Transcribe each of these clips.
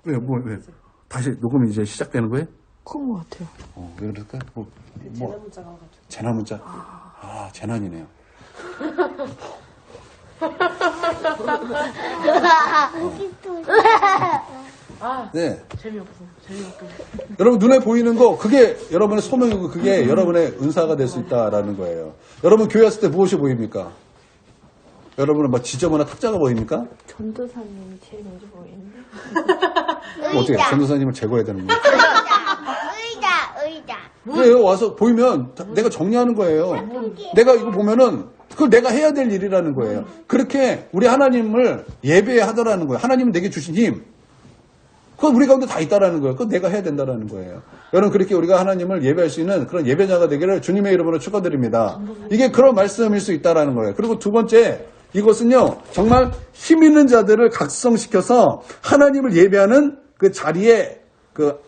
왜? 다시 녹음이 이제 시작되는 거예요? 그런 것 같아요. 왜 그럴까? 재난 문자가 와가지고. 재난 문자? 재난이네요. 네. 재미없어. 여러분 눈에 보이는 거 그게 여러분의 소명이고 그게 여러분의 은사가 될 수 있다라는 거예요. 여러분 교회 왔을 때 무엇이 보입니까? 여러분은 막 지저분한 탁자가 보입니까? 전도사님이 제일 먼저 보이는데. 어떻게 전도사님을 제거해야 되는 거예요? 의자. 그래요. 와서 보이면 내가 정리하는 거예요. 내가 이거 보면은 그걸 내가 해야 될 일이라는 거예요. 그렇게 우리 하나님을 예배하더라는 거예요. 하나님은 내게 주신 힘. 그건 우리 가운데 다 있다라는 거예요. 그건 내가 해야 된다라는 거예요. 여러분 그렇게 우리가 하나님을 예배할 수 있는 그런 예배자가 되기를 주님의 이름으로 축원드립니다. 이게 그런 말씀일 수 있다라는 거예요. 그리고 두 번째 이것은요 정말 힘 있는 자들을 각성시켜서 하나님을 예배하는 그 자리에 그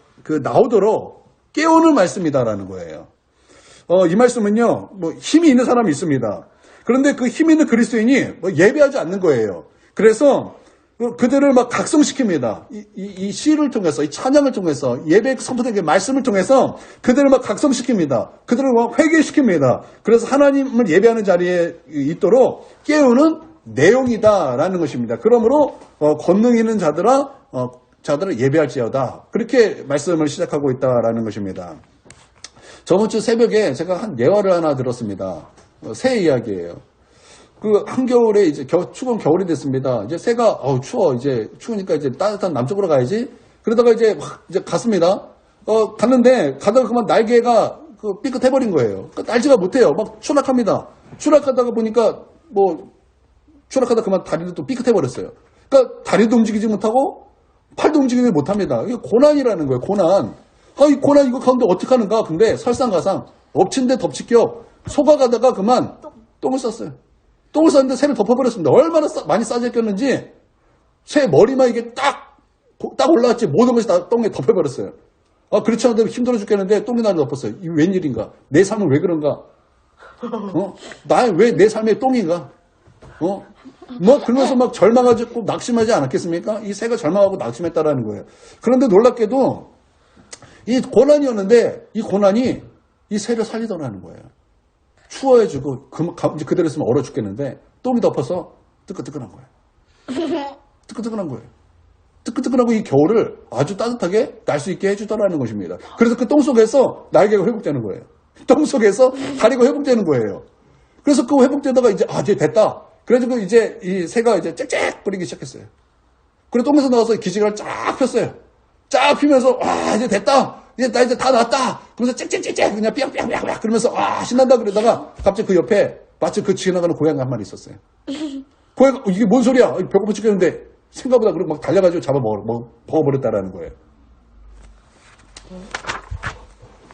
나오도록 깨우는 말씀이다라는 거예요. 이 말씀은요 뭐 힘이 있는 사람이 있습니다. 그런데 그 힘 있는 그리스도인이 뭐 예배하지 않는 거예요. 그래서 그들을 막 각성시킵니다. 이 시를 통해서, 이 찬양을 통해서, 예배 선포된 말씀을 통해서 그들을 막 각성시킵니다. 그들을 막 회개시킵니다. 그래서 하나님을 예배하는 자리에 있도록 깨우는 내용이다라는 것입니다. 그러므로 권능 있는 자들을 예배할지어다. 그렇게 말씀을 시작하고 있다라는 것입니다. 저번 주 새벽에 제가 한 예화를 하나 들었습니다. 새 이야기예요. 그 한겨울에 이제 추운 겨울이 됐습니다. 이제 새가 추워 이제 추우니까 이제 따뜻한 남쪽으로 가야지. 그러다가 이제 갔습니다. 갔는데 가다가 그만 날개가 삐끗해 버린 거예요. 날지가 못해요. 막 추락합니다. 추락하다가 보니까 추락하다 그만 다리도 또 삐끗해 버렸어요. 그러니까 다리도 움직이지 못하고 팔도 움직이지 못합니다. 이게 고난이라는 거예요. 고난. 이 고난 이거 가운데 어떻게 하는가? 근데 설상가상 엎친 데 덮치격 속아가다가 그만 똥을 쌌어요. 똥을 쌌는데 새를 덮어버렸습니다. 얼마나 많이 싸졌겠는지 새 머리만 이게 딱 올라왔지 모든 것이 다 똥에 덮여버렸어요. 그렇지 않아도 힘들어 죽겠는데 똥이 나를 덮었어요. 이 웬일인가? 내 삶은 왜 그런가? 왜 내 삶에 똥인가? 그러면서 막 절망하고 낙심하지 않았겠습니까? 이 새가 절망하고 낙심했다라는 거예요. 그런데 놀랍게도 이 고난이었는데 이 고난이 이 새를 살리더라는 거예요. 추워해주고 이제 그대로 있으면 얼어 죽겠는데 똥이 덮어서 뜨끈뜨끈한 거예요. 뜨끈뜨끈한 거예요. 뜨끈뜨끈하고 이 겨울을 아주 따뜻하게 날 수 있게 해주더라는 것입니다. 그래서 그 똥 속에서 날개가 회복되는 거예요. 똥 속에서 다리가 회복되는 거예요. 그래서 그 회복되다가 이제 됐다. 그래가지고 이제 이 새가 이제 짹짹 뿌리기 시작했어요. 그리고 똥에서 나와서 기지개를 쫙 폈어요. 쫙 피면서 이제 됐다. 나 이제 다 났다. 그러면서 짹짹짹짹 그냥 삐약삐약삐약 그러면서 신난다 그러다가 갑자기 그 옆에 마치 그 지나가는 고양이 한 마리 있었어요. 고양이가 이게 뭔 소리야? 배고파 죽겠는데 생각보다 그러고 막 달려가지고 먹어버렸다라는 거예요.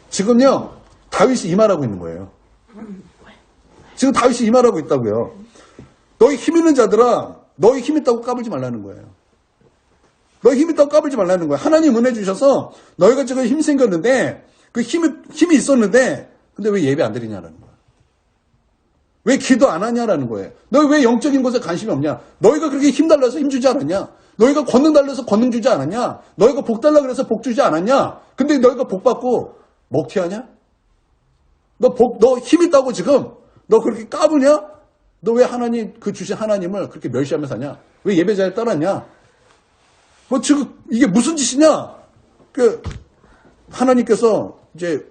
지금요 다윗이 이 말하고 있는 거예요. 지금 다윗이 이 말하고 있다고요. 너희 힘 있는 자들아 너희 힘 있다고 까불지 말라는 거예요. 너희 힘 있다고 까불지 말라는 거예요. 하나님 은혜 주셔서 너희가 지금 힘 생겼는데 그 힘이 있었는데 근데 왜 예배 안 드리냐라는 거예요. 왜 기도 안 하냐라는 거예요. 너희 왜 영적인 것에 관심이 없냐. 너희가 그렇게 힘 달라서 힘 주지 않았냐. 너희가 권능 달라서 권능 주지 않았냐. 너희가 복 달라 그래서 복 주지 않았냐. 근데 너희가 복 받고 먹튀하냐. 너 힘 있다고 지금 너 그렇게 까부냐. 너 왜 하나님 주신 하나님을 그렇게 멸시하면서 하냐. 왜 예배자를 따랐냐. 지금 이게 무슨 짓이냐? 하나님께서 이제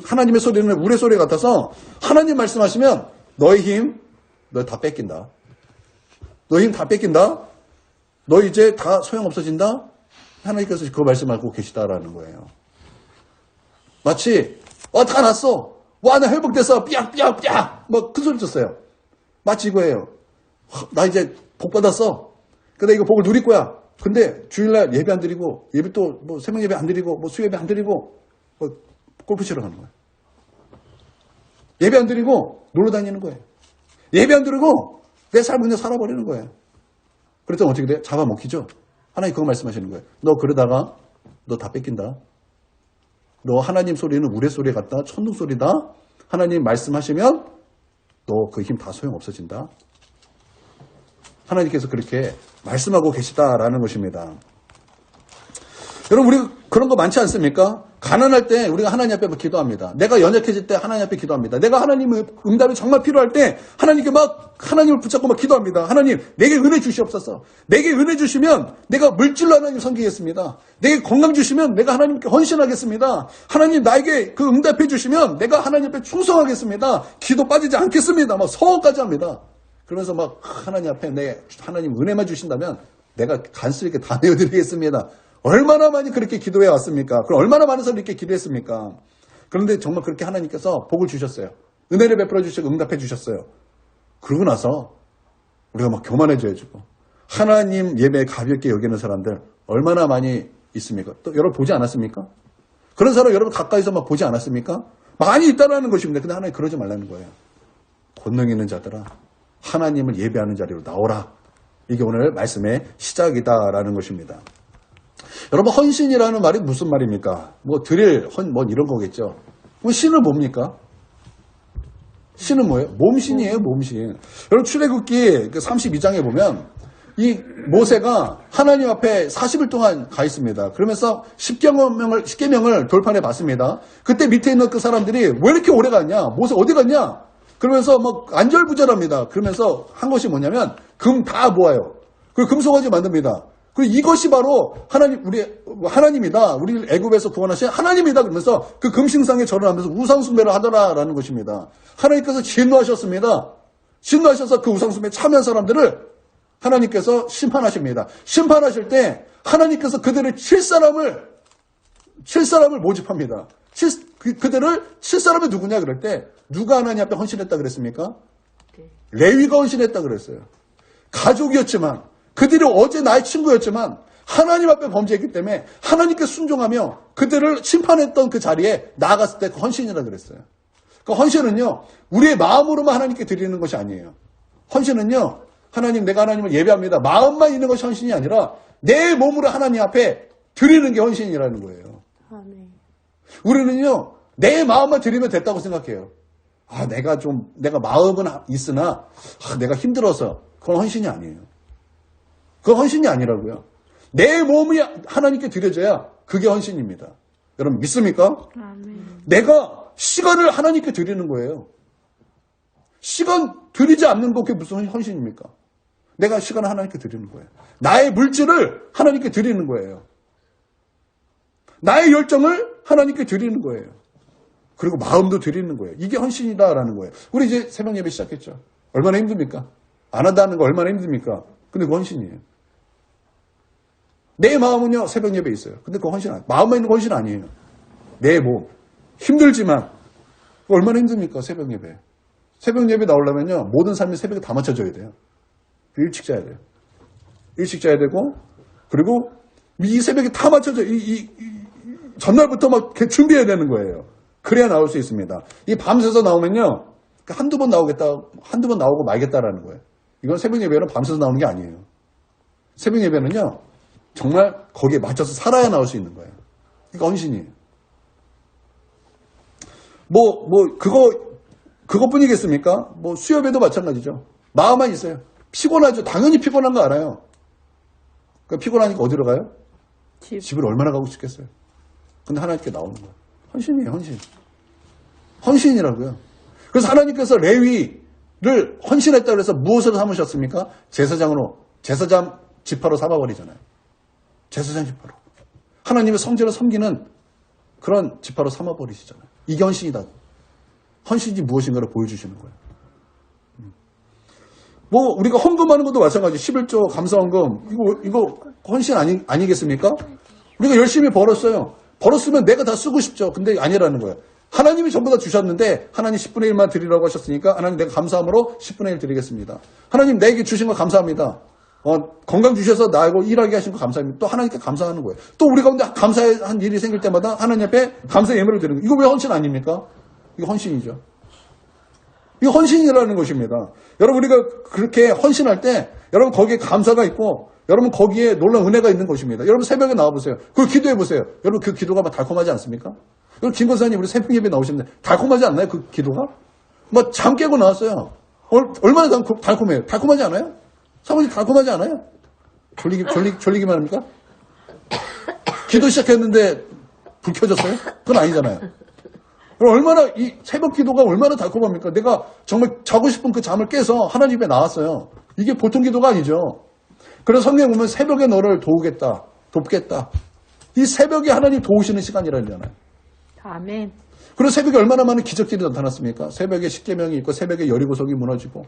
하나님의 소리는 우레소리 같아서 하나님 말씀하시면 너희 힘, 너 다 뺏긴다. 너희 힘 다 뺏긴다. 너 이제 다 소용없어진다. 하나님께서 그 말씀하고 계시다라는 거예요. 마치 다 났어. 나 회복됐어. 삐약삐약삐약. 큰 소리 쳤어요. 마치 이거예요. 나 이제 복 받았어. 근데 이거 복을 누릴 거야. 근데 주일날 예배 안 드리고 예배 또 새벽 예배 안 드리고 수예배 안 드리고 골프 치러 가는 거예요. 예배 안 드리고 놀러 다니는 거예요. 예배 안 드리고 내 삶을 그냥 살아버리는 거예요. 그랬더니 어떻게 돼? 잡아먹히죠. 하나님 그거 말씀하시는 거예요. 너 그러다가 너 다 뺏긴다. 너 하나님 소리는 우레소리 같다. 천둥 소리다. 하나님 말씀하시면 너 그 힘 다 소용없어진다. 하나님께서 그렇게 말씀하고 계시다라는 것입니다. 여러분, 우리 그런 거 많지 않습니까? 가난할 때 우리가 하나님 앞에 기도합니다. 내가 연약해질 때 하나님 앞에 기도합니다. 내가 하나님의 응답이 정말 필요할 때 하나님께 막 하나님을 붙잡고 막 기도합니다. 하나님, 내게 은혜 주시옵소서. 내게 은혜 주시면 내가 물질로 하나님 섬기겠습니다. 내게 건강 주시면 내가 하나님께 헌신하겠습니다. 하나님, 나에게 그 응답해 주시면 내가 하나님 앞에 충성하겠습니다. 기도 빠지지 않겠습니다. 막 서원까지 합니다. 그러면서 막 하나님 앞에 하나님 은혜만 주신다면 내가 간수 있게 다 내어드리겠습니다. 얼마나 많이 그렇게 기도해 왔습니까? 그럼 얼마나 많은 사람이 이렇게 기도했습니까? 그런데 정말 그렇게 하나님께서 복을 주셨어요. 은혜를 베풀어 주시고 응답해 주셨어요. 그러고 나서 우리가 막 교만해져야지고 하나님 예배에 가볍게 여기는 사람들 얼마나 많이 있습니까? 또 여러분 보지 않았습니까? 그런 사람 여러분 가까이서 막 보지 않았습니까? 많이 있다라는 것입니다. 근데 하나님 그러지 말라는 거예요. 권능 있는 자들아, 하나님을 예배하는 자리로 나오라. 이게 오늘 말씀의 시작이다라는 것입니다. 여러분, 헌신이라는 말이 무슨 말입니까? 뭐 드릴 뭐 이런 거겠죠. 뭐 신은 뭡니까? 신은 뭐예요? 몸신이에요, 몸신. 여러분, 출애굽기 32장에 보면 이 모세가 하나님 앞에 40일 동안 가 있습니다. 그러면서 10계명을 돌판해 봤습니다. 그때 밑에 있는 그 사람들이 왜 이렇게 오래 갔냐? 모세 어디 갔냐? 그러면서 막 안절부절합니다. 그러면서 한 것이 뭐냐면 금 다 모아요. 그리고 금송아지 만듭니다. 그리고 이것이 바로 하나님이다. 우리를 애굽에서 구원하신 하나님이다. 그러면서 그 금신상에 절을 하면서 우상숭배를 하더라라는 것입니다. 하나님께서 진노하셨습니다. 진노하셔서 그 우상숭배에 참여한 사람들을 하나님께서 심판하십니다. 심판하실 때 하나님께서 그들을 칠 사람을 모집합니다. 그들을 칠 사람이 누구냐 그럴 때 누가 하나님 앞에 헌신했다 그랬습니까? 레위가 헌신했다 그랬어요. 가족이었지만 그들이 어제 나의 친구였지만 하나님 앞에 범죄했기 때문에 하나님께 순종하며 그들을 심판했던 그 자리에 나아갔을 때 그 헌신이라 그랬어요. 그 헌신은요, 우리의 마음으로만 하나님께 드리는 것이 아니에요. 헌신은요, 하나님, 내가 하나님을 예배합니다. 마음만 있는 것이 헌신이 아니라 내 몸으로 하나님 앞에 드리는 게 헌신이라는 거예요. 아멘. 우리는요, 내 마음만 드리면 됐다고 생각해요. 내가 마음은 있으나, 내가 힘들어서, 그건 헌신이 아니에요. 그건 헌신이 아니라고요. 내 몸이 하나님께 드려져야 그게 헌신입니다. 여러분, 믿습니까? 아멘. 내가 시간을 하나님께 드리는 거예요. 시간 드리지 않는 거 그게 무슨 헌신입니까? 내가 시간을 하나님께 드리는 거예요. 나의 물질을 하나님께 드리는 거예요. 나의 열정을 하나님께 드리는 거예요. 그리고 마음도 드리는 거예요. 이게 헌신이다라는 거예요. 우리 이제 새벽 예배 시작했죠. 얼마나 힘듭니까? 안 한다는 거 얼마나 힘듭니까? 근데 그거 헌신이에요. 내 마음은요, 새벽 예배에 있어요. 근데 그거 헌신 아니에요. 마음만 있는 거 헌신 아니에요. 내 몸. 힘들지만, 그거 얼마나 힘듭니까? 새벽 예배. 새벽 예배 나오려면요, 모든 삶이 새벽에 다 맞춰져야 돼요. 일찍 자야 돼요. 일찍 자야 되고, 그리고 이 새벽에 다 맞춰져. 전날부터 막 준비해야 되는 거예요. 그래야 나올 수 있습니다. 이 밤새서 나오면요, 한두 번 나오고 말겠다라는 거예요. 이건 새벽 예배는 밤새서 나오는 게 아니에요. 새벽 예배는요, 정말 거기에 맞춰서 살아야 나올 수 있는 거예요. 이거 헌신이에요. 그것뿐이겠습니까? 수협에도 마찬가지죠. 마음만 있어요. 피곤하죠. 당연히 피곤한 거 알아요. 그러니까 피곤하니까 어디로 가요? 집을 얼마나 가고 싶겠어요. 근데 하나님께 나오는 거예요. 헌신이에요, 헌신. 헌신이라고요. 그래서 하나님께서 레위를 헌신했다고 해서 무엇으로 삼으셨습니까? 제사장 지파로 삼아버리잖아요. 제사장 지파로. 하나님의 성전을 섬기는 그런 지파로 삼아버리시잖아요. 이게 헌신이다. 헌신이 무엇인가를 보여주시는 거예요. 우리가 헌금하는 것도 마찬가지. 11조 감사헌금. 이거 헌신 아니겠습니까? 우리가 열심히 벌었어요. 벌었으면 내가 다 쓰고 싶죠. 근데 아니라는 거예요. 하나님이 전부 다 주셨는데 하나님 10분의 1만 드리라고 하셨으니까 하나님 내가 감사함으로 10분의 1 드리겠습니다. 하나님 내게 주신 거 감사합니다. 건강 주셔서 나하고 일하게 하신 거 감사합니다. 또 하나님께 감사하는 거예요. 또 우리 가운데 감사한 일이 생길 때마다 하나님 앞에 감사 예물을 드리는 거예요. 이거 왜 헌신 아닙니까? 이거 헌신이죠. 이거 헌신이라는 것입니다. 여러분, 우리가 그렇게 헌신할 때 여러분 거기에 감사가 있고 여러분 거기에 놀라운 은혜가 있는 것입니다. 여러분 새벽에 나와보세요. 그걸 기도해보세요. 여러분 그 기도가 막 달콤하지 않습니까? 여러분 김 권사님 우리 새벽 예배 나오시는데 달콤하지 않나요? 그 기도가? 잠 깨고 나왔어요. 얼마나 달콤해요? 달콤하지 않아요? 사모님 달콤하지 않아요? 졸리기만 합니까? 기도 시작했는데 불 켜졌어요? 그건 아니잖아요. 그럼 얼마나 이 새벽 기도가 얼마나 달콤합니까? 내가 정말 자고 싶은 그 잠을 깨서 하나님 앞에 나왔어요. 이게 보통 기도가 아니죠. 그래서 성경에 보면 새벽에 너를 도우겠다, 돕겠다. 이 새벽에 하나님 도우시는 시간이라잖아요. 아멘. 그리고 새벽에 얼마나 많은 기적들이 나타났습니까? 새벽에 십계명이 있고 새벽에 여리고성이 무너지고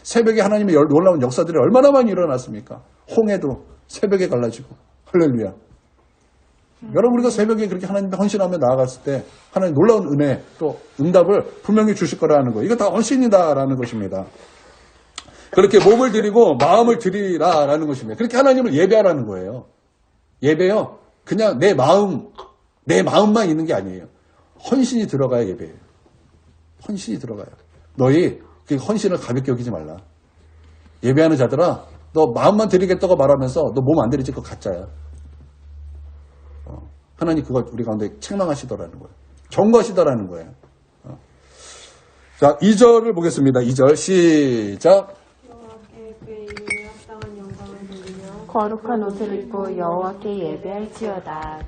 새벽에 하나님의 놀라운 역사들이 얼마나 많이 일어났습니까? 홍해도 새벽에 갈라지고 할렐루야. 여러분 우리가 새벽에 그렇게 하나님께 헌신하며 나아갔을 때 하나님 놀라운 은혜 또 응답을 분명히 주실 거라는 거예요. 이거 다 헌신이다라는 것입니다. 그렇게 몸을 드리고 마음을 드리라라는 것입니다. 그렇게 하나님을 예배하라는 거예요. 예배요. 그냥 내 마음만 있는 게 아니에요. 헌신이 들어가야 예배예요. 헌신이 들어가요. 너희 그 헌신을 가볍게 여기지 말라. 예배하는 자들아, 너 마음만 드리겠다고 말하면서 너 몸 안 드리지 그거 가짜야. 하나님 그거 우리 가운데 책망하시더라는 거예요. 경고하시더라는 거예요. 자, 2절을 보겠습니다. 2절 시작. 여호와께 그의 이름에 합당한 영광을 돌리며 거룩한 옷을 입고 여호와께 예배할지어다.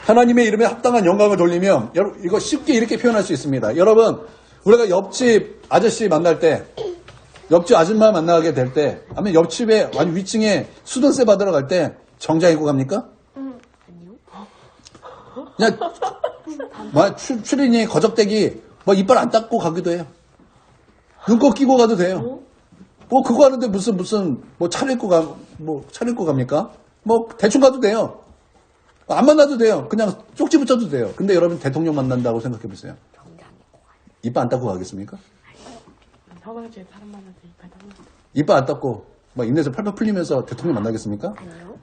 하나님의 이름에 합당한 영광을 돌리며, 여러분 이거 쉽게 이렇게 표현할 수 있습니다. 여러분 우리가 옆집 아저씨 만날 때, 옆집 아줌마 만나게 될 때, 아니면 옆집에 완 위층에 수도세 받으러 갈 때 정장 입고 갑니까? 그냥 뭐 추리니 거적대기 뭐 이빨 안 닦고 가기도 해요. 눈곱 끼고 가도 돼요. 뭐 그거 하는데 무슨 뭐 차려입고 갑니까? 뭐 대충 가도 돼요. 안 만나도 돼요. 그냥 쪽지 붙여도 돼요. 근데 여러분 대통령 만난다고 생각해 보세요. 이빨 안 닦고 가겠습니까? 서강주에 사람 만나서 이빨 닦는 이빨 안 닦고 막 입내서 팔팔 풀리면서 대통령 만나겠습니까? 아니요.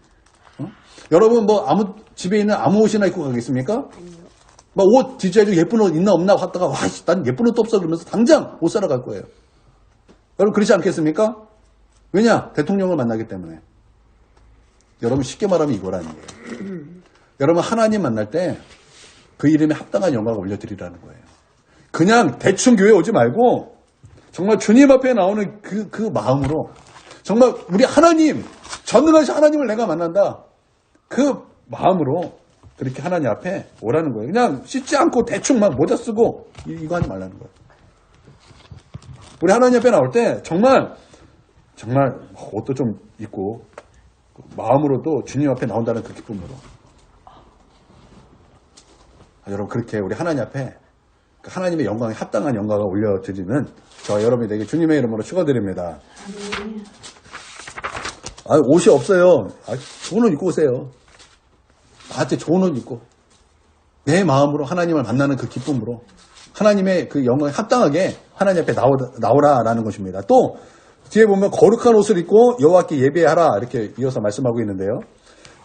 여러분 뭐 집에 있는 아무 옷이나 입고 가겠습니까? 아니요. 막 옷 뒤져가지고 예쁜 옷 있나 없나 하다가 와, 난 예쁜 옷도 없어 그러면서 당장 옷 사러 갈 거예요. 여러분 그렇지 않겠습니까? 왜냐? 대통령을 만나기 때문에. 여러분 쉽게 말하면 이거라는 거예요. 여러분 하나님 만날 때 그 이름에 합당한 영광을 올려드리라는 거예요. 그냥 대충 교회 오지 말고 정말 주님 앞에 나오는 그 마음으로 정말 우리 하나님, 전능하신 하나님을 내가 만난다. 그 마음으로 그렇게 하나님 앞에 오라는 거예요. 그냥 씻지 않고 대충 막 모자 쓰고 이거 하지 말라는 거예요. 우리 하나님 앞에 나올 때 정말 옷도 좀 입고 마음으로도 주님 앞에 나온다는 그 기쁨으로. 여러분 그렇게 우리 하나님 앞에 하나님의 영광에 합당한 영광을 올려드리는 저 여러분이 되게 주님의 이름으로 축원드립니다. 옷이 없어요. 좋은 옷 입고 오세요. 나한테 좋은 옷 입고 내 마음으로 하나님을 만나는 그 기쁨으로 하나님의 그 영광에 합당하게 하나님 앞에 나오라라는 것입니다. 또 뒤에 보면 거룩한 옷을 입고 여호와께 예배하라 이렇게 이어서 말씀하고 있는데요.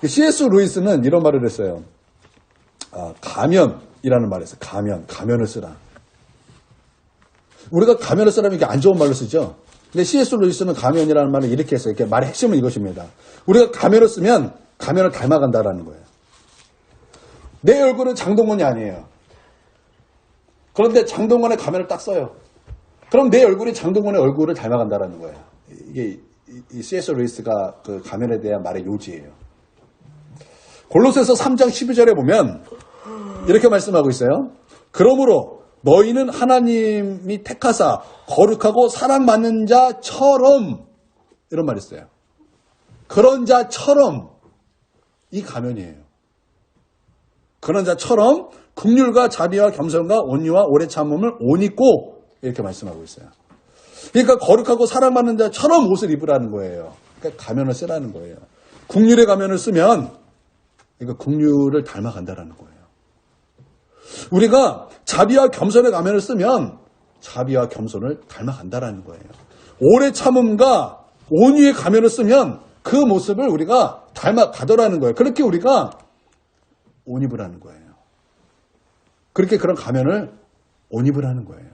C.S. 루이스는 이런 말을 했어요. 가면이라는 말을 했어요. 가면을 쓰라. 우리가 가면을 쓰라면 이게 안 좋은 말로 쓰죠. 근데 C.S. 루이스는 가면이라는 말을 이렇게 했어요. 이렇게 말의 핵심은 이것입니다. 우리가 가면을 쓰면 가면을 닮아간다라는 거예요. 내 얼굴은 장동건이 아니에요. 그런데 장동건의 가면을 딱 써요. 그럼 내 얼굴이 장동건의 얼굴을 닮아간다라는 거예요. 이게 이 C.S. 루이스가 그 가면에 대한 말의 요지예요. 골로새서 3장 12절에 보면 이렇게 말씀하고 있어요. 그러므로 너희는 하나님이 택하사 거룩하고 사랑받는 자처럼 이런 말이 있어요. 그런 자처럼 이 가면이에요. 그런 자처럼 긍휼과 자비와 겸손과 온유와 오래 참음을 옷 입고 이렇게 말씀하고 있어요. 그러니까 거룩하고 사랑받는 자처럼 옷을 입으라는 거예요. 그러니까 가면을 쓰라는 거예요. 긍휼의 가면을 쓰면 그러니까 긍휼을 닮아간다라는 거예요. 우리가 자비와 겸손의 가면을 쓰면 자비와 겸손을 닮아간다라는 거예요. 오래 참음과 온유의 가면을 쓰면 그 모습을 우리가 닮아가더라는 거예요. 그렇게 우리가 옷 입으라는 거예요. 그렇게 그런 가면을 옷 입으라는 거예요.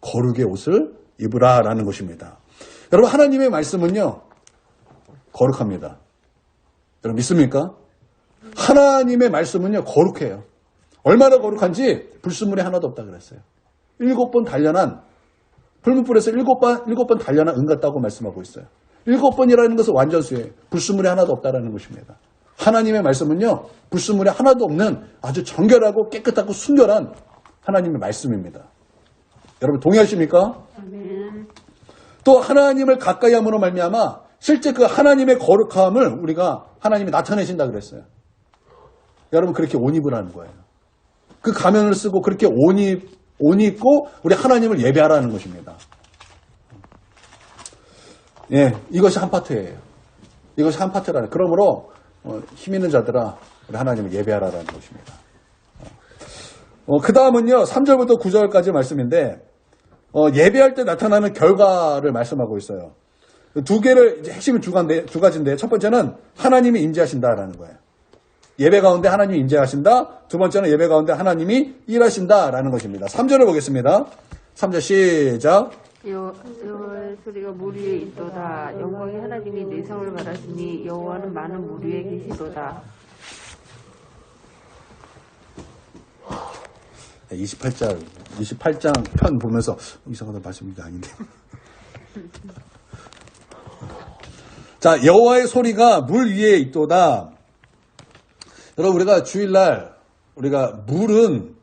거룩의 옷을 입으라라는 것입니다. 여러분 하나님의 말씀은요 거룩합니다. 여러분 믿습니까? 하나님의 말씀은요 거룩해요. 얼마나 거룩한지 불순물이 하나도 없다 그랬어요. 7번 단련한 풀무불에서 7번 단련한 은 같다고 말씀하고 있어요. 7번이라는 것은 완전수예요. 불순물이 하나도 없다라는 것입니다. 하나님의 말씀은요, 불순물이 하나도 없는 아주 정결하고 깨끗하고 순결한 하나님의 말씀입니다. 여러분 동의하십니까? 또 하나님을 가까이 함으로 말미암아 실제 그 하나님의 거룩함을 우리가 하나님이 나타내신다 그랬어요. 여러분 그렇게 옷 입을 하는 거예요. 그 가면을 쓰고 그렇게 옷 입고 우리 하나님을 예배하라는 것입니다. 예, 이것이 한 파트예요. 이것이 한 파트라는. 그러므로 힘 있는 자들아 우리 하나님을 예배하라는 것입니다. 그 다음은요 3절부터 9절까지 말씀인데 예배할 때 나타나는 결과를 말씀하고 있어요. 두 개를 이제 핵심이 두 가지인데 첫 번째는 하나님이 임재하신다라는 거예요. 예배 가운데 하나님이 임재하신다. 두 번째는 예배 가운데 하나님이 일하신다라는 것입니다. 3절을 보겠습니다. 3절 시작. 여호와의 소리가 물 위에 있도다. 영광의 하나님이 내성을 말하시니 여호와는 많은 물 위에 계시도다. 28장 편 보면서 이상하다 말씀이 아닌데. 자, 여호와의 소리가 물 위에 있도다. 여러분 우리가 주일날 우리가 물은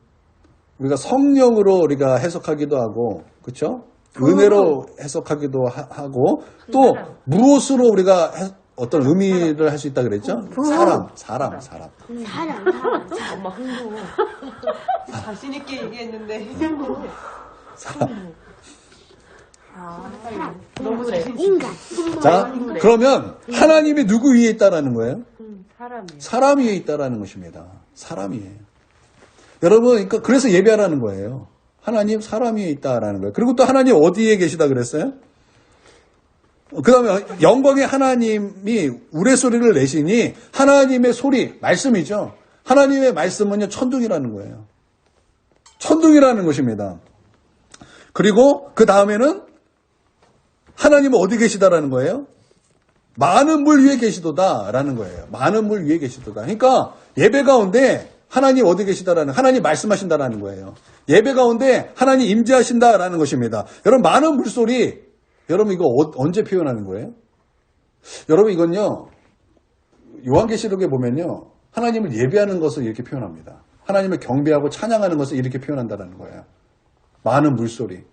우리가 성령으로 우리가 해석하기도 하고 그렇죠? 은혜로 해석하기도 하고 또 무엇으로 우리가 어떤 의미를 할 수 있다 그랬죠? 사람. 엄마 흥분. 자신 있게 얘기했는데 사람. 너무 자신 있게. 인간. 자, 그러면 하나님이 누구 위에 있다라는 거예요? 사람이에요. 사람 위에 있다라는 것입니다. 사람이에요. 여러분, 그러니까 그래서 예배하라는 거예요. 하나님 사람 위에 있다라는 거예요. 그리고 또 하나님 어디에 계시다 그랬어요? 그 다음에 영광의 하나님이 우레소리를 내시니 하나님의 소리, 말씀이죠. 하나님의 말씀은요, 천둥이라는 거예요. 천둥이라는 것입니다. 그리고 그 다음에는 하나님은 어디 계시다라는 거예요? 많은 물 위에 계시도다라는 거예요. 많은 물 위에 계시도다. 그러니까 예배 가운데 하나님 어디 계시다라는, 하나님 말씀하신다라는 거예요. 예배 가운데 하나님 임재하신다라는 것입니다. 여러분 많은 물소리, 여러분 이거 언제 표현하는 거예요? 여러분 이건요, 요한계시록에 보면요, 하나님을 예배하는 것을 이렇게 표현합니다. 하나님을 경배하고 찬양하는 것을 이렇게 표현한다는 거예요. 많은 물소리.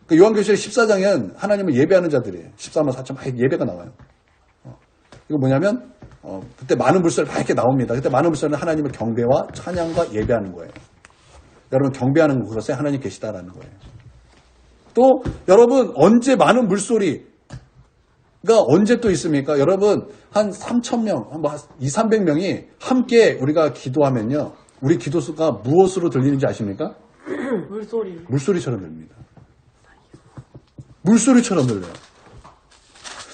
그 요한계시록 14장엔 하나님을 예배하는 자들이에요. 14만 4천 막 예배가 나와요. 이거 뭐냐면 그때 많은 물소리 막 이렇게 나옵니다. 그때 많은 물소리는 하나님을 경배와 찬양과 예배하는 거예요. 여러분 경배하는 그것에 하나님 계시다라는 거예요. 또 여러분 언제 많은 물소리가 언제 또 있습니까? 여러분 한 3,000명, 한 200~300명이 함께 우리가 기도하면요. 우리 기도수가 무엇으로 들리는지 아십니까? 물소리처럼 들립니다. 물소리처럼 들려요.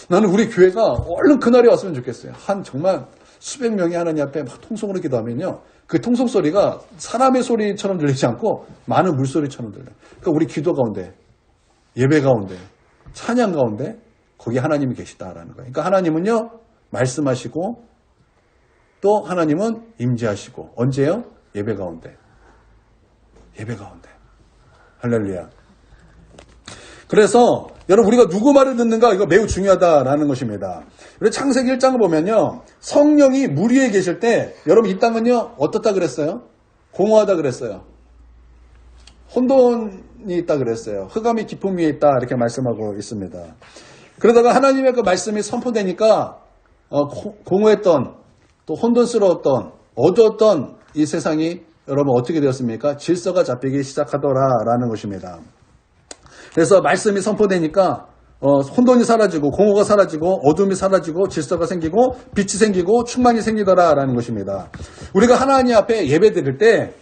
나는 우리 교회가 얼른 그날이 왔으면 좋겠어요. 정말 수백 명이 하나님 앞에 막 통성으로 기도하면요. 그 통성 소리가 사람의 소리처럼 들리지 않고 많은 물소리처럼 들려요. 그러니까 우리 기도 가운데, 예배 가운데, 찬양 가운데 거기 하나님이 계시다라는 거예요. 그러니까 하나님은요. 말씀하시고 또 하나님은 임재하시고 언제요? 예배 가운데. 예배 가운데. 할렐루야. 그래서 여러분 우리가 누구 말을 듣는가 이거 매우 중요하다라는 것입니다. 우리 창세기 1장을 보면요. 성령이 물 위에 계실 때 여러분 이 땅은요. 어떻다 그랬어요? 공허하다 그랬어요. 혼돈이 있다 그랬어요. 흑암이 깊음 위에 있다 이렇게 말씀하고 있습니다. 그러다가 하나님의 그 말씀이 선포되니까 공허했던 또 혼돈스러웠던 어두웠던 이 세상이 여러분 어떻게 되었습니까? 질서가 잡히기 시작하더라라는 것입니다. 그래서 말씀이 선포되니까 혼돈이 사라지고 공허가 사라지고 어둠이 사라지고 질서가 생기고 빛이 생기고 충만이 생기더라라는 것입니다. 우리가 하나님 앞에 예배 드릴 때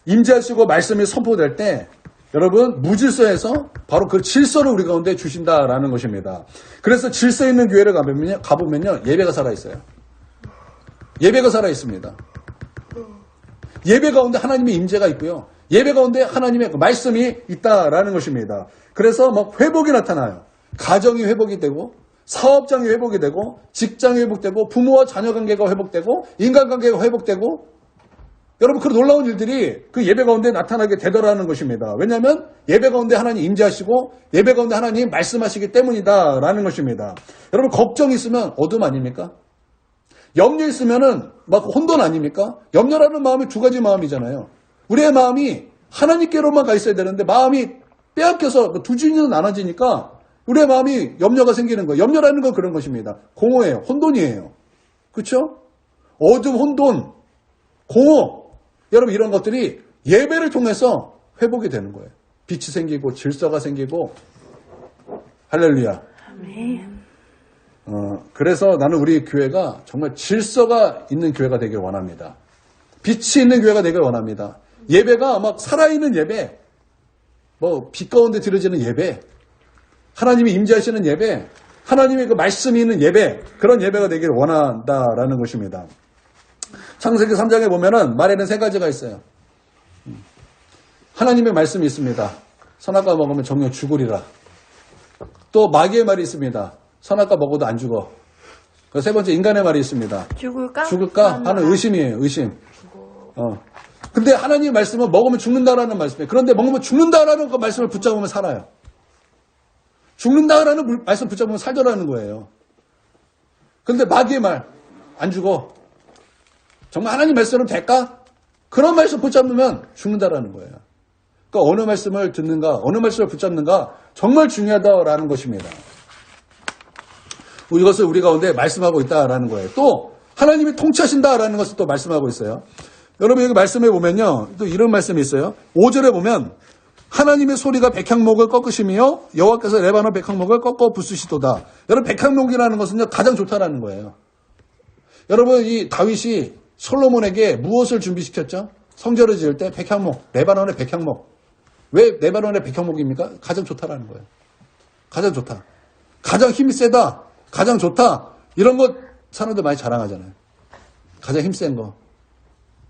임재하시고 말씀이 선포될 때 여러분 무질서에서 바로 그 질서를 우리 가운데 주신다라는 것입니다. 그래서 질서 있는 교회를 가보면요 예배가 살아있어요. 예배가 살아있습니다. 예배 가운데 하나님의 임재가 있고요. 예배 가운데 하나님의 말씀이 있다라는 것입니다. 그래서 막 회복이 나타나요. 가정이 회복이 되고 사업장이 회복이 되고 직장이 회복되고 부모와 자녀 관계가 회복되고 인간관계가 회복되고 여러분 그 놀라운 일들이 그 예배 가운데 나타나게 되더라는 것입니다. 왜냐하면 예배 가운데 하나님 임재하시고 예배 가운데 하나님 말씀하시기 때문이다라는 것입니다. 여러분 걱정이 있으면 어둠 아닙니까? 염려 있으면은 막 혼돈 아닙니까? 염려라는 마음이 두 가지 마음이잖아요. 우리의 마음이 하나님께로만 가 있어야 되는데 마음이 빼앗겨서 두 주인은 나눠지니까 우리의 마음이 염려가 생기는 거예요. 염려라는 건 그런 것입니다. 공허예요. 혼돈이에요. 그렇죠? 어둠, 혼돈, 공허. 여러분 이런 것들이 예배를 통해서 회복이 되는 거예요. 빛이 생기고 질서가 생기고 할렐루야. 그래서 나는 우리 교회가 정말 질서가 있는 교회가 되길 원합니다. 빛이 있는 교회가 되길 원합니다. 예배가 막 살아있는 예배, 뭐 빛 가운데 드려지는 예배, 하나님이 임재하시는 예배, 하나님의 그 말씀이 있는 예배, 그런 예배가 되길 원한다라는 것입니다. 창세기 3장에 보면은 말에는 세 가지가 있어요. 하나님의 말씀이 있습니다. 선악과 먹으면 정녕 죽으리라. 또 마귀의 말이 있습니다. 선악과 먹어도 안 죽어. 그 세 번째 인간의 말이 있습니다. 죽을까 하는 의심이에요. 의심. 근데 하나님의 말씀은 먹으면 죽는다라는 말씀이에요. 그런데 먹으면 죽는다라는 그 말씀을 붙잡으면 살아요. 죽는다라는 말씀 붙잡으면 살더라는 거예요. 그런데 마귀의 말, 안 죽어. 정말 하나님 말씀은 될까? 그런 말씀 붙잡으면 죽는다라는 거예요. 그러니까 어느 말씀을 듣는가, 어느 말씀을 붙잡는가 정말 중요하다라는 것입니다. 이것을 우리 가운데 말씀하고 있다라는 거예요. 또 하나님이 통치하신다라는 것을 또 말씀하고 있어요. 여러분 여기 말씀해 보면요. 또 이런 말씀이 있어요. 5절에 보면 하나님의 소리가 백향목을 꺾으시며 여호와께서 레바논 백향목을 꺾어 부수시도다. 여러분 백향목이라는 것은요 가장 좋다라는 거예요. 여러분 이 다윗이 솔로몬에게 무엇을 준비시켰죠? 성전을 지을 때 백향목, 레바논의 백향목. 왜 레바논의 백향목입니까? 가장 좋다라는 거예요. 가장 좋다. 가장 힘이 세다. 가장 좋다. 이런 것 사람들 많이 자랑하잖아요. 가장 힘센 거.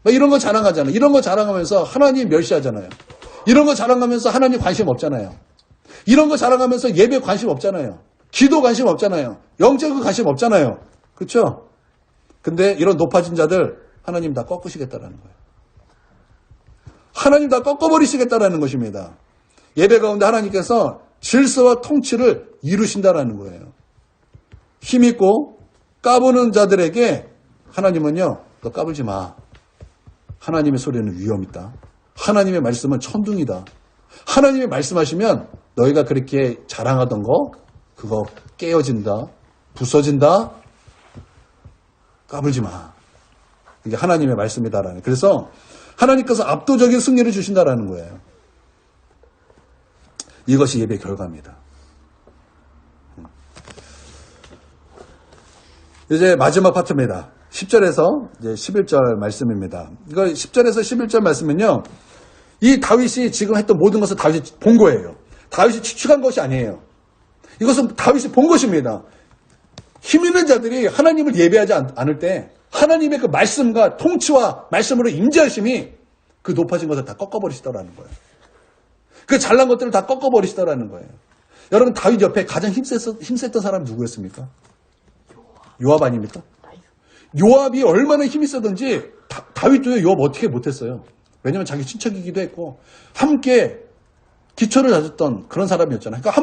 이런 거 자랑하잖아요. 이런 거 자랑하면서 하나님 멸시하잖아요. 이런 거 자랑하면서 하나님 관심 없잖아요. 이런 거 자랑하면서 예배 관심 없잖아요. 기도 관심 없잖아요. 영적 관심 없잖아요. 그렇죠? 근데 이런 높아진 자들 하나님 다 꺾으시겠다라는 거예요. 하나님 다 꺾어버리시겠다라는 것입니다. 예배 가운데 하나님께서 질서와 통치를 이루신다라는 거예요. 힘있고 까부는 자들에게 하나님은요, 너 까불지 마. 하나님의 소리는 위험 있다. 하나님의 말씀은 천둥이다. 하나님이 말씀하시면 너희가 그렇게 자랑하던 거 그거 깨어진다. 부서진다. 까불지 마. 이게 하나님의 말씀이다라는. 그래서 하나님께서 압도적인 승리를 주신다라는 거예요. 이것이 예배 결과입니다. 이제 마지막 파트입니다. 10절에서 이제 11절 말씀입니다. 이거 10절에서 11절 말씀은요. 이 다윗이 지금 했던 모든 것을 다윗이 본 거예요. 다윗이 추측한 것이 아니에요. 이것은 다윗이 본 것입니다. 힘 있는 자들이 하나님을 예배하지 않을 때 하나님의 그 말씀과 통치와 말씀으로 임재하심이 그 높아진 것을 다 꺾어버리시더라는 거예요. 그 잘난 것들을 다 꺾어버리시더라는 거예요. 여러분 다윗 옆에 가장 힘셌던 사람이 누구였습니까? 요압 아닙니까? 요압이 얼마나 힘이 세든지 다윗도 요압 어떻게 못했어요. 왜냐하면 자기 친척이기도 했고 함께 기초를 다졌던 그런 사람이었잖아요. 그러니까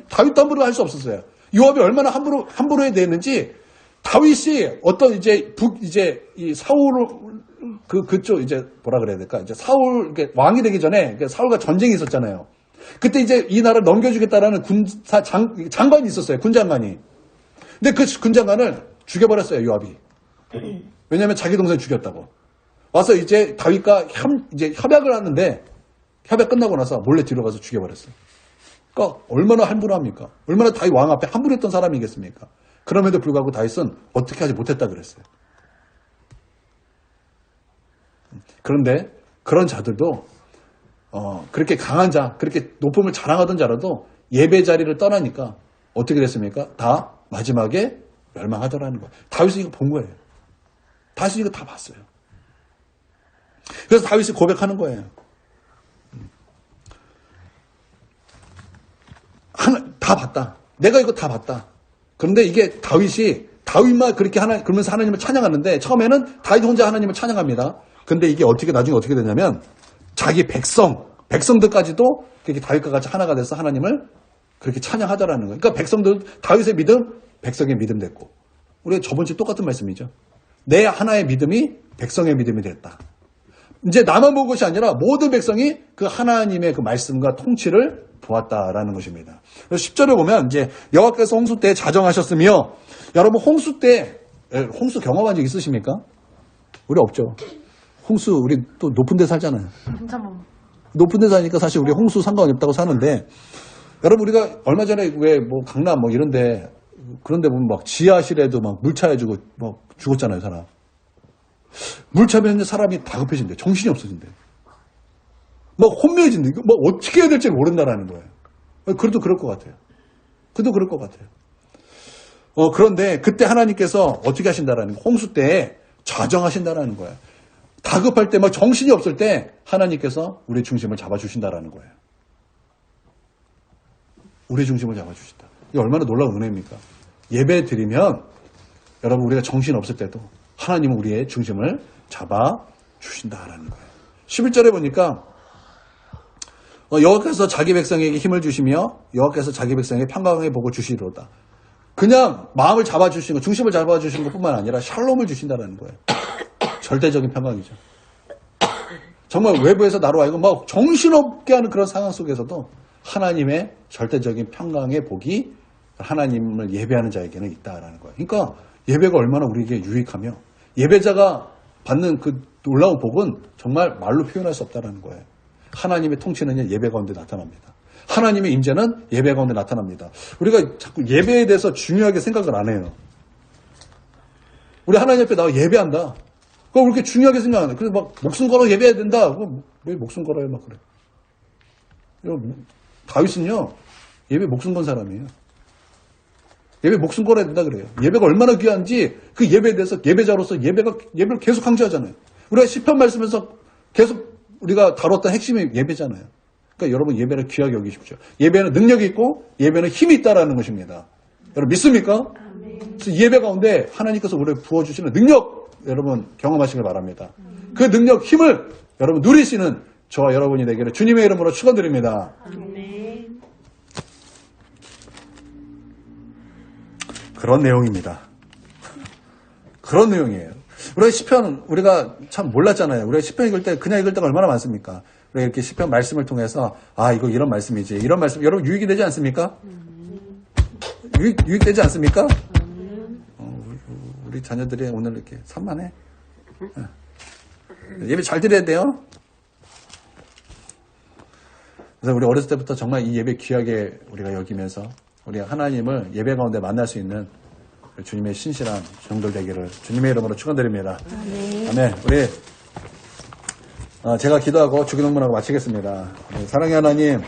다윗도 함부로 할 수 없었어요. 요압이 얼마나 함부로 해야 되는지 다윗이 어떤 이제 이 사울 그쪽 이제 뭐라 그래야 될까? 이제 사울 왕이 되기 전에 사울과 전쟁이 있었잖아요. 그때 이제 이 나라를 넘겨주겠다라는 장관이 있었어요. 군장관이. 근데 그 군장관을 죽여버렸어요. 요압이. 왜냐하면 자기 동생 죽였다고. 와서 이제 다윗과 이제 협약을 하는데 협약 끝나고 나서 몰래 뒤로 가서 죽여버렸어요. 그러니까 얼마나 함부로 합니까? 얼마나 다윗 왕 앞에 함부로 했던 사람이겠습니까? 그럼에도 불구하고 다윗은 어떻게 하지 못했다 그랬어요. 그런데 그런 자들도 그렇게 강한 자, 그렇게 높음을 자랑하던 자라도 예배 자리를 떠나니까 어떻게 됐습니까? 다 마지막에 멸망하더라는 거예요. 다윗이 이거 본 거예요. 다윗이 이거 다 봤어요. 그래서 다윗이 고백하는 거예요. 다 봤다. 내가 이거 다 봤다. 그런데 이게 다윗만 그렇게 그러면서 하나님을 찬양하는데 처음에는 다윗 혼자 하나님을 찬양합니다. 근데 이게 나중에 어떻게 되냐면 자기 백성들까지도 그렇게 다윗과 같이 하나가 돼서 하나님을 그렇게 찬양하더라는 거예요. 그러니까 백성들, 다윗의 믿음, 백성의 믿음 됐고. 우리가 저번 주에 똑같은 말씀이죠. 내 하나의 믿음이 백성의 믿음이 됐다. 이제 나만 본 것이 아니라 모든 백성이 그 하나님의 그 말씀과 통치를 보았다라는 것입니다. 그래서 10절에 보면 이제 여호와께서 홍수 때 자정하셨으며, 여러분 홍수 경험한 적 있으십니까? 우리 없죠. 홍수 우리 또 높은 데 살잖아요. 높은 데 사니까 사실 우리 홍수 상관이 없다고 사는데, 여러분 우리가 얼마 전에 왜 뭐 강남 뭐 이런데 그런데 보면 막 지하실에도 막 물 차여주고 뭐 죽었잖아요, 사람. 물 차면 사람이 다급해진대. 정신이 없어진대. 막 혼미해진대. 뭐 어떻게 해야 될지 모른다라는 거예요. 그래도 그럴 것 같아요. 그런데 그때 하나님께서 어떻게 하신다라는 거예요. 홍수 때 자정하신다라는 거예요. 다급할 때 막 정신이 없을 때 하나님께서 우리 중심을 잡아주신다라는 거예요. 우리 중심을 잡아주신다. 이게 얼마나 놀라운 은혜입니까? 예배 드리면 여러분 우리가 정신 없을 때도 하나님은 우리의 중심을 잡아주신다라는 거예요. 11절에 보니까 여호와께서 자기 백성에게 힘을 주시며 여호와께서 자기 백성에게 평강의 복을 주시리로다. 그냥 마음을 잡아주시는 거, 중심을 잡아주시는 것뿐만 아니라 샬롬을 주신다는 거예요. 절대적인 평강이죠. 정말 외부에서 나로 하여금 막 정신없게 하는 그런 상황 속에서도 하나님의 절대적인 평강의 복이 하나님을 예배하는 자에게는 있다라는 거예요. 그러니까 예배가 얼마나 우리에게 유익하며 예배자가 받는 그 놀라운 복은 정말 말로 표현할 수 없다는 거예요. 하나님의 통치는 예배 가운데 나타납니다. 하나님의 임재는 예배 가운데 나타납니다. 우리가 자꾸 예배에 대해서 중요하게 생각을 안 해요. 우리 하나님 앞에 나와 예배한다. 그거 그렇게 중요하게 생각 안 해요. 그래서 막 목숨 걸어 예배해야 된다. 왜 목숨 걸어요? 막 그래. 다윗은요, 예배 목숨 건 사람이에요. 예배 목숨 걸어야 된다 그래요. 예배가 얼마나 귀한지 그 예배에 대해서 예배자로서 예배를 계속 강조하잖아요. 우리가 시편 말씀에서 계속 우리가 다뤘던 핵심이 예배잖아요. 그러니까 여러분 예배를 귀하게 여기십시오. 예배는 능력이 있고 예배는 힘이 있다라는 것입니다. 여러분 믿습니까? 그래서 예배 가운데 하나님께서 우리를 부어주시는 능력 여러분 경험하시길 바랍니다. 그 능력, 힘을 여러분 누리시는 저와 여러분이 되기를 주님의 이름으로 축원드립니다. 그런 내용입니다. 그런 내용이에요. 우리가 시편 우리가 참 몰랐잖아요. 우리가 시편 읽을 때 그냥 읽을 때가 얼마나 많습니까? 우리가 이렇게 시편 말씀을 통해서 이거 이런 말씀이지. 이런 말씀 여러분 유익이 되지 않습니까? 유익되지 않습니까? 우리 자녀들이 오늘 이렇게 산만해. 예배 잘 드려야 돼요. 그래서 우리 어렸을 때부터 정말 이 예배 귀하게 우리가 여기면서 우리 하나님을 예배 가운데 만날 수 있는 주님의 신실한 종들 되기를 주님의 이름으로 축원드립니다. 아멘. 우리 제가 기도하고 주기도문하고 마치겠습니다. 사랑의 하나님,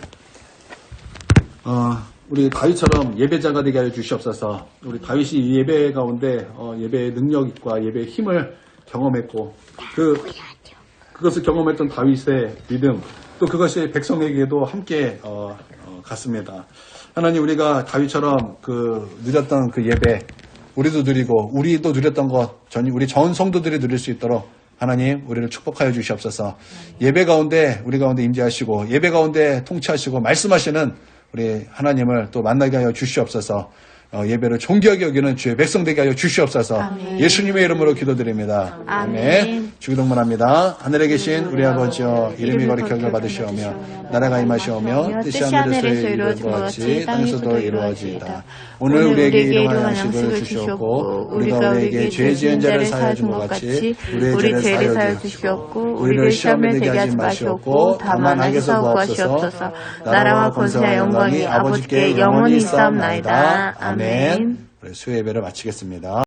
우리 다윗처럼 예배자가 되게 하여 주시옵소서. 우리 다윗이 이 예배 가운데 예배의 능력과 예배의 힘을 경험했고 그것을 경험했던 다윗의 믿음 또 그것이 백성에게도 함께 갔습니다. 하나님 우리가 다윗처럼 누렸던 그 예배 우리도 누리고 우리도 누렸던 것 우리 전 성도들이 누릴 수 있도록 하나님 우리를 축복하여 주시옵소서. 예배 가운데 우리 가운데 임재하시고 예배 가운데 통치하시고 말씀하시는 우리 하나님을 또 만나게 하여 주시옵소서. 예배를 존귀하게 여기는 주의 백성 되게 하여 주시옵소서. 아멘. 예수님의 이름으로 기도드립니다. 아멘. 주기도문합니다. 하늘에 계신 우리 아버지여 이름이 거룩히 여김을 받으시오며 나라가 임하시오며 뜻이 하늘에서 이루어진 것 같이 땅에서도 이루어지이다. 오늘 우리에게 일용할 양식을 주시옵고 우리가 우리에게 죄 지은 자를 사하여 준 것 같이 우리의 죄를 사하여 주시옵고 우리를 시험에 들게 하지 마시옵고 다만 악에서 구하시옵소서. 나라와 권세와 영광이 아버지께 영원히 있사옵나이다. 아멘. 우리 수요 예배를 마치겠습니다.